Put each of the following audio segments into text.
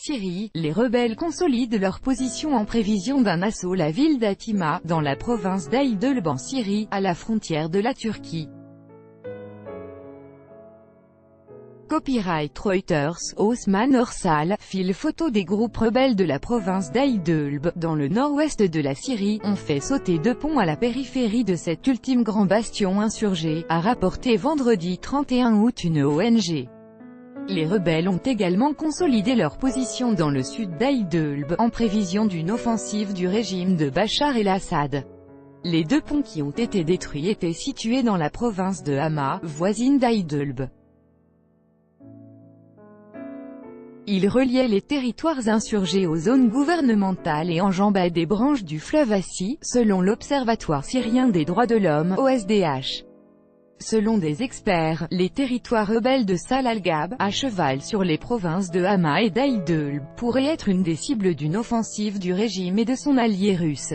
Syrie, les rebelles consolident leur position en prévision d'un assaut la ville d'Hatima, dans la province d'Aïdълb en Syrie, à la frontière de la Turquie. Copyright Reuters, Osman Orsal, file photo des groupes rebelles de la province d'Aïdълb, dans le nord-ouest de la Syrie, ont fait sauter 2 ponts à la périphérie de cet ultime grand bastion insurgé, a rapporté vendredi 31 août une ONG. Les rebelles ont également consolidé leur position dans le sud d'Aïdълb, en prévision d'une offensive du régime de Bachar el-Assad. Les 2 ponts qui ont été détruits étaient situés dans la province de Hama, voisine d'Aïdълb. Ils reliaient les territoires insurgés aux zones gouvernementales et enjambaient des branches du fleuve Assi, selon l'Observatoire syrien des droits de l'homme, OSDH. Selon des experts, les territoires rebelles de Sal al-Ghab, à cheval sur les provinces de Hama et d'Aïdълb, pourraient être une des cibles d'une offensive du régime et de son allié russe.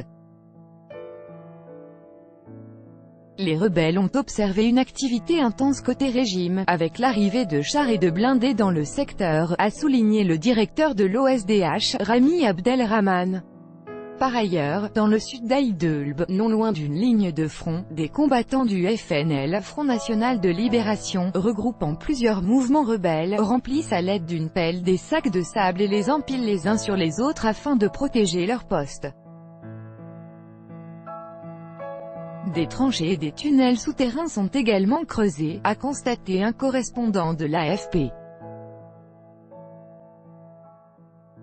Les rebelles ont observé une activité intense côté régime, avec l'arrivée de chars et de blindés dans le secteur, a souligné le directeur de l'OSDH, Rami Abdelrahman. Par ailleurs, dans le sud d'Aïdълb, non loin d'une ligne de front, des combattants du FNL, Front National de Libération, regroupant plusieurs mouvements rebelles, remplissent à l'aide d'une pelle des sacs de sable et les empilent les uns sur les autres afin de protéger leur poste. Des tranchées et des tunnels souterrains sont également creusés, a constaté un correspondant de l'AFP.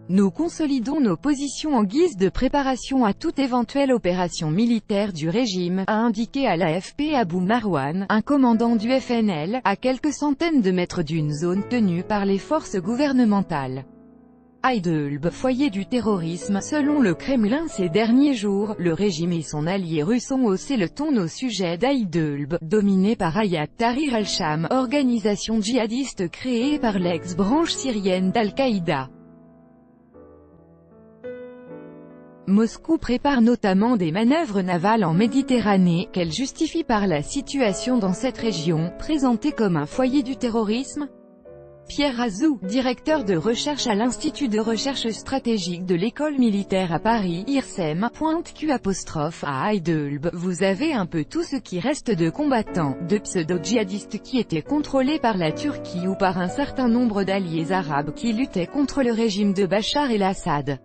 Nous consolidons nos positions en guise de préparation à toute éventuelle opération militaire du régime, a indiqué à l'AFP Abou Marwan, un commandant du FNL, à quelques centaines de mètres d'une zone tenue par les forces gouvernementales. Aïdълb, foyer du terrorisme. Selon le Kremlin ces derniers jours, le régime et son allié russe ont haussé le ton au sujet d'Aïdълb, dominé par Hayat Tahrir al-Sham, organisation djihadiste créée par l'ex-branche syrienne d'Al-Qaïda. Moscou prépare notamment des manœuvres navales en Méditerranée, qu'elle justifie par la situation dans cette région, présentée comme un foyer du terrorisme. Pierre Azou, directeur de recherche à l'Institut de recherche stratégique de l'école militaire à Paris, IRSEM, pointe à Aïdълb, vous avez un peu tout ce qui reste de combattants, de pseudo-djihadistes qui étaient contrôlés par la Turquie ou par un certain nombre d'alliés arabes qui luttaient contre le régime de Bachar el-Assad.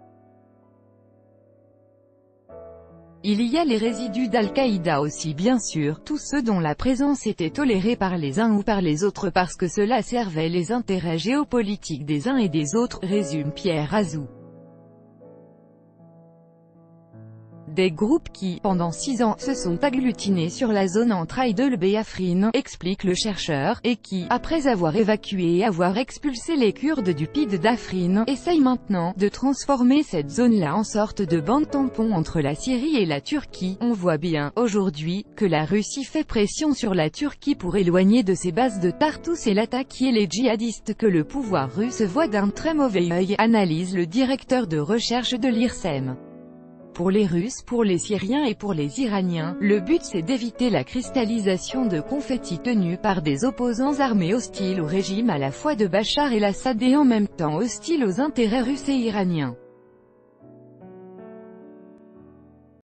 Il y a les résidus d'Al-Qaïda aussi bien sûr, tous ceux dont la présence était tolérée par les uns ou par les autres parce que cela servait les intérêts géopolitiques des uns et des autres, résume Pierre Azou. Des groupes qui, pendant 6 ans, se sont agglutinés sur la zone entre Aïdълb et Afrin, explique le chercheur, et qui, après avoir évacué et avoir expulsé les Kurdes du PID d'Afrin, essayent maintenant de transformer cette zone-là en sorte de bande tampon entre la Syrie et la Turquie. On voit bien, aujourd'hui, que la Russie fait pression sur la Turquie pour éloigner de ses bases de Tartous et l'attaquer les djihadistes que le pouvoir russe voit d'un très mauvais œil, analyse le directeur de recherche de l'IRSEM. Pour les Russes, pour les Syriens et pour les Iraniens, le but c'est d'éviter la cristallisation de confettis tenus par des opposants armés hostiles au régime à la fois de Bachar el-Assad et en même temps hostiles aux intérêts russes et iraniens.